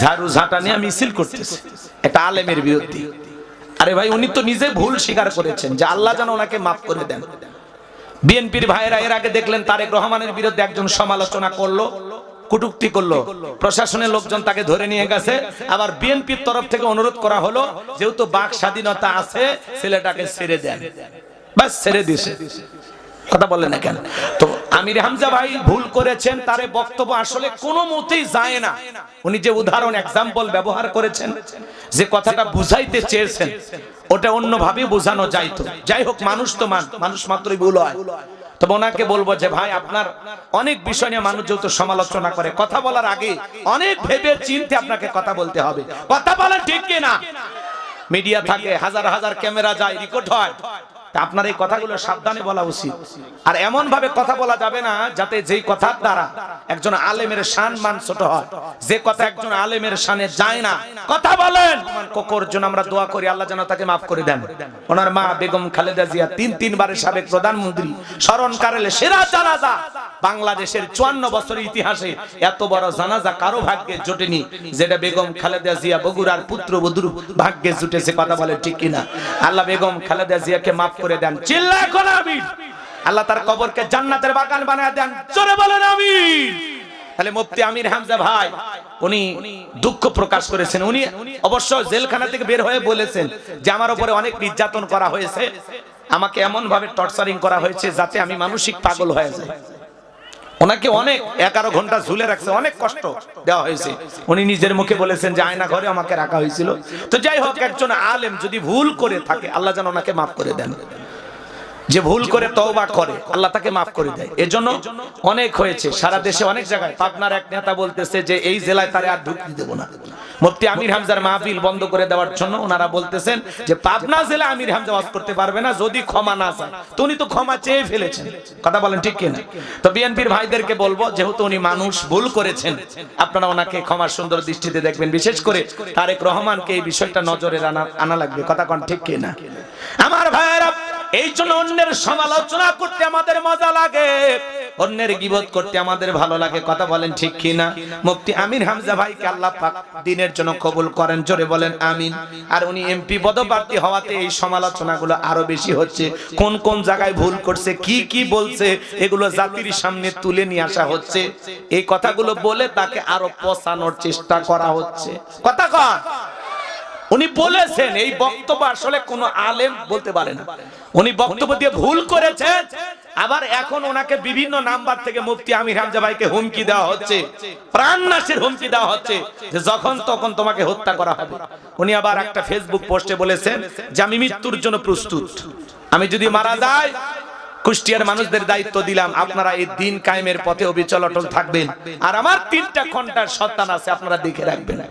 ঝাড়ু ঝাঁটা নিয়ে মিছিল করতেছে একটা আলেমের বিরুদ্ধে। আরে ভাই, উনি তো নিজে ভুল স্বীকার করেছেন যে আল্লাহ যেন ওনাকে মাফ করে দেন। বিএনপির ভাইয়েরা এর আগে দেখলেন তারেক রহমানের বিরুদ্ধে একজন সমালোচনা করলো, কটূক্তি করলো, প্রশাসনের লোকজন তাকে ধরে নিয়ে গেছে। আবার বিএনপির তরফ থেকে অনুরোধ করা হলো, যেহেতু বাক স্বাধীনতা আছে ছেলেটাকে ছেড়ে দেন। বাস ছেড়ে দিয়েছে। কথা বললেন না কেন? তো আমির হামজা ভাই ভুল করেছেন, তার বক্তব্য আসলে কোনো মতেই যায় না। উনি যে উদাহরণ এক্সাম্পল ব্যবহার করেছেন, যে কথাটা বুঝাইতে চেয়েছেন, ওটা অন্যভাবে বোঝানো যাইতো। যাই হোক, মানুষ তো মানুষ মাত্রই ভুল হয়। তবে ওনাকে বলবো যে ভাই, আপনার অনেক বিষয় নিয়ে মানুষ যেহেতু সমালোচনা করে, কথা বলার আগে অনেক ভেবে চিন্তে আপনাকে কথা বলতে হবে। কথা বলা ঠিক কিনা? মিডিয়া থাকে, হাজার হাজার ক্যামেরা যায়, রেকর্ড হয়। আপনার এই কথাগুলো সাবধানে বলা উচিত। আর এমন ভাবে কথা বলা যাবে না যাতে যেই কথার দ্বারা একজন আলেমের শান মান ছোট হয়, যে কথা একজন আলেমের শানে যায় না। কথা বলেন। কোকর জন্য আমরা দোয়া করি, আল্লাহ যেন তাকে মাফ করে দেন। ওনার মা বেগম খালেদা জিয়া তিনবারের সাবেক প্রধানমন্ত্রী, স্মরণ কারেলে সেরা জানাজা। বাংলাদেশের 54 বছরের ইতিহাসে এত বড় জানাজা কারো ভাগ্যে জোটেনি, যেটা বেগম খালেদা জিয়া বগুড়ার পুত্রবধূর ভাগ্যে জুটেছে। কথা বলে ঠিক কিনা? আল্লাহ বেগম খালেদা জিয়াকে মাফ করে দেন। চিল্লা এখন আমিন। আল্লাহ তার কবরকে জান্নাতের বাগান বানায় দেন। জোরে বলেন আমিন। তাহলে মুফতি আমির হামজা ভাই উনি দুঃখ প্রকাশ করেছেন। উনি অবশ্য জেলখানা থেকে বের হয়ে বলেছেন যে আমার উপরে অনেক নির্যাতন করা হয়েছে, আমাকে এমন ভাবে টর্চারিং করা হয়েছে যাতে আমি মানসিক পাগল হয়ে যাই। ওনাকে অনেক 11 ঘন্টা ঝুলে রাখছে, অনেক কষ্ট দেওয়া হয়েছে। উনি নিজের মুখে বলেছেন যে আয়না ঘরে আমাকে রাখা হয়েছিল। তো যাই হোক, একজন আলেম যদি ভুল করে থাকে, আল্লাহ যেন ওনাকে মাফ করে দেন। যে ভুল করে তওবা করে, আল্লাহ তাকে মাফ করে দেয়। এজন্য অনেক হয়েছে সারা দেশে অনেক জায়গায়। পাবনার এক নেতা বলতেছে যে এই জেলায় তারে আর ঢুকতে দেব না। মুফতি আমির হামজার মাহফিল বন্ধ করে দেওয়ার জন্য ওনারা বলতেছেন যে পাবনা জেলা আমির হামজা ওয়াজ করতে পারবে না যদি ক্ষমা না চায়। তো উনি তো ক্ষমা চেয়ে ফেলেছেন। কথা বলেন ঠিক কিনা? তো বিএনপির ভাইদেরকে বলবো, যেহেতু উনি মানুষ, ভুল করেছেন, আপনারা ওনাকে ক্ষমার সুন্দর দৃষ্টিতে দেখবেন। বিশেষ করে তারেক রহমানকে এই বিষয়টা নজরে আনা লাগবে। কথা কোন ঠিক কিনা? আমার ভাইয়েরা, এই জন্য অন্যের সমালোচনা করতে আমাদের মজা লাগে, অন্যের গীবত করতে আমাদের ভালো লাগে। কথা বলেন ঠিক কিনা? মুফতি আমির হামজা ভাইকে আল্লাহ পাক দ্বীনের জন্য কবুল করেন। জোরে বলেন আমিন। আর উনি এমপি পদপ্রার্থী হওয়াতে এই সমালোচনাগুলো আরো বেশি হচ্ছে। কোন কোন জায়গায় ভুল করছে, কি কি বলছে, এগুলো জাতির সামনে তুলে নিয়ে আসা হচ্ছে। এই কথাগুলো বলে তাকে আরো পচানোর চেষ্টা করা হচ্ছে। কথা কন। উনি বলেছেন এই বক্তব্য আসলে কোন আলেম বলতে পারে না। উনি বক্তব্য দিয়ে ভুল করেছেন। আবার এখন ওনাকে বিভিন্ন নাম্বার থেকে মুফতি আমির হামজা ভাইকে হুমকি দেওয়া হচ্ছে, প্রাণনাশের হুমকি দেওয়া হচ্ছে যে যখন তখন তোমাকে হত্যা করা হবে। উনি আবার একটা ফেসবুক পোস্টে বলেছেন যে আমি মৃত্যুর জন্য প্রস্তুত, আমি যদি মারা যাই কুষ্টিয়ার মানুষদের দায়িত্ব দিলাম, আপনারা এই দিন কায়েমের পথে অবিচল অটল থাকবেন, আর আমার 3টা ঘন্টার সন্তান আছে, আপনারা দেখে রাখবেন।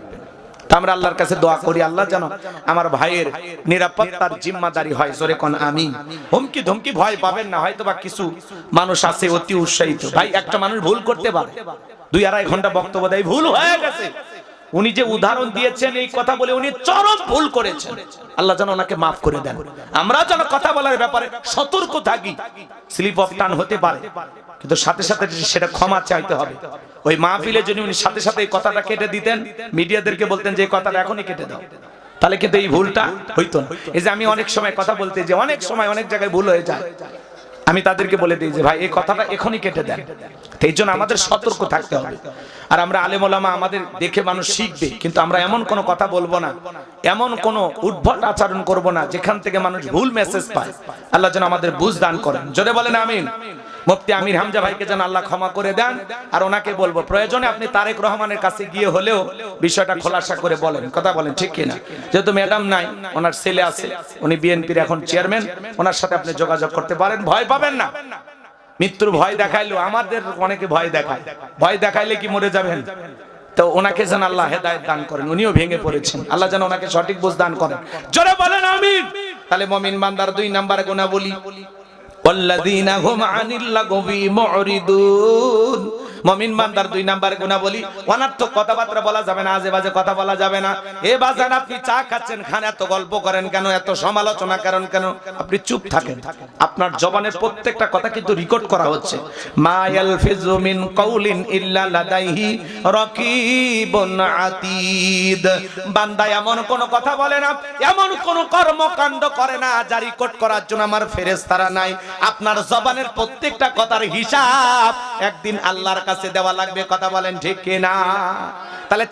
আমরা আল্লাহর কাছে দোয়া করি, আল্লাহ যেন আমার ভাইয়ের নিরাপত্তার জিম্মাদারি হয়। জোরে কোন আমিন। হুমকি ধমকি ভয় পাবেন না। হয়তো বা কিছু মানুষ আছে অতি উৎসাহিত। ভাই, একটা মানুষ ভুল করতে পারে, 2-2.5 ঘন্টা বক্তব্য দেয়, ভুল হয়ে গেছে। উনি যে উদাহরণ দিয়েছেন এই কথা বলে উনি চরম ভুল করেছেন। আল্লাহ যেন ওনাকে মাফ করে দেন। আমরা যেন কথা বলার ব্যাপারে সতর্ক থাকি। স্লিপ অফ টান হতে পারে, কিন্তু সাথে সাথে সেটা ক্ষমা চাইতে হবে। ওই মাহফিলে যদি উনি সাথে সাথে এই কথাটা কেটে দিতেন, মিডিয়াদেরকে বলতেন যে এই কথাটা এখনই কেটে দাও, তাহলে কিন্তু এই ভুলটা হইতো না। এই যে আমি অনেক সময় কথা বলতে যে অনেক সময় অনেক জায়গায় ভুল হয়ে যায়, আমি তাদেরকে বলে দিই যে ভাই এই কথাটা এখনই কেটে দেন। এই জন্য আমাদের সতর্ক থাকতে হবে। আর আমরা আলেম ওলামা, আমাদের দেখে মানুষ শিখবে, কিন্তু আমরা এমন কোনো কথা বলবো না, এমন কোনো উদ্ভট আচরণ করব না যেখান থেকে মানুষ ভুল মেসেজ পায়। আল্লাহ যেন আমাদের বুঝ দান করেন। জোরে বলেন আমিন। মুফতি আমির হামজা ভাইকে যেন আল্লাহ ক্ষমা করে দেন। আর ওনাকে বলবো, প্রয়োজনে আপনি তারেক রহমানের কাছে গিয়ে হলেও বিষয়টা খোলাসা করে বলেন। কথা বলেন ঠিক কিনা? যেহেতু ম্যাডাম নাই, ওনার ছেলে আছে, উনি বিএনপির এখন চেয়ারম্যান, ওনার সাথে আপনি যোগাযোগ করতে পারেন। ভয় পাবেন না। মৃত্যুর ভয় দেখাইলো, আমাদের অনেকে ভয় দেখায়, ভয় দেখাইলে কি মরে যাবেন? তো ওনাকে যেন আল্লাহ হেদায়েত দান করেন। উনিও ভেঙে পড়েছেন, আল্লাহ যেন ওনাকে সঠিক বুঝ দান করেন। জোরে বলেন আমিন। তাহলে মুমিন বান্দার 2 নম্বরে গুনাহ বলি, والذين هم عن اللغو معرضون মুমিন বান্দার 2 নাম্বার গুণাবলী, অনর্থক কথাবার্তা বলা যাবে না, আজে বাজে কথা বলা যাবে না। এ বাজান আপনি চা খাচ্ছেন, খান, এত গল্প করেন কেন, এত সমালোচনা করেন কেন? আপনি চুপ থাকেন। আপনার জবানের প্রত্যেকটা কথা কিন্তু রেকর্ড করা হচ্ছে। মা ইয়ালফিজু মিন কাউলিন ইল্লা লাদাইহি রাকিবুন আতীদ। বান্দা এমন কোন কথা বলে না, এমন কোন কর্মকাণ্ড করে না যা রেকর্ড করার জন্য আমার ফেরেশতারা নাই। আপনার জবানের প্রত্যেকটা কথার হিসাব একদিন আল্লাহর কাছে দেওয়া লাগবে। কথা বলেন ঠিক কিনা? তাহলে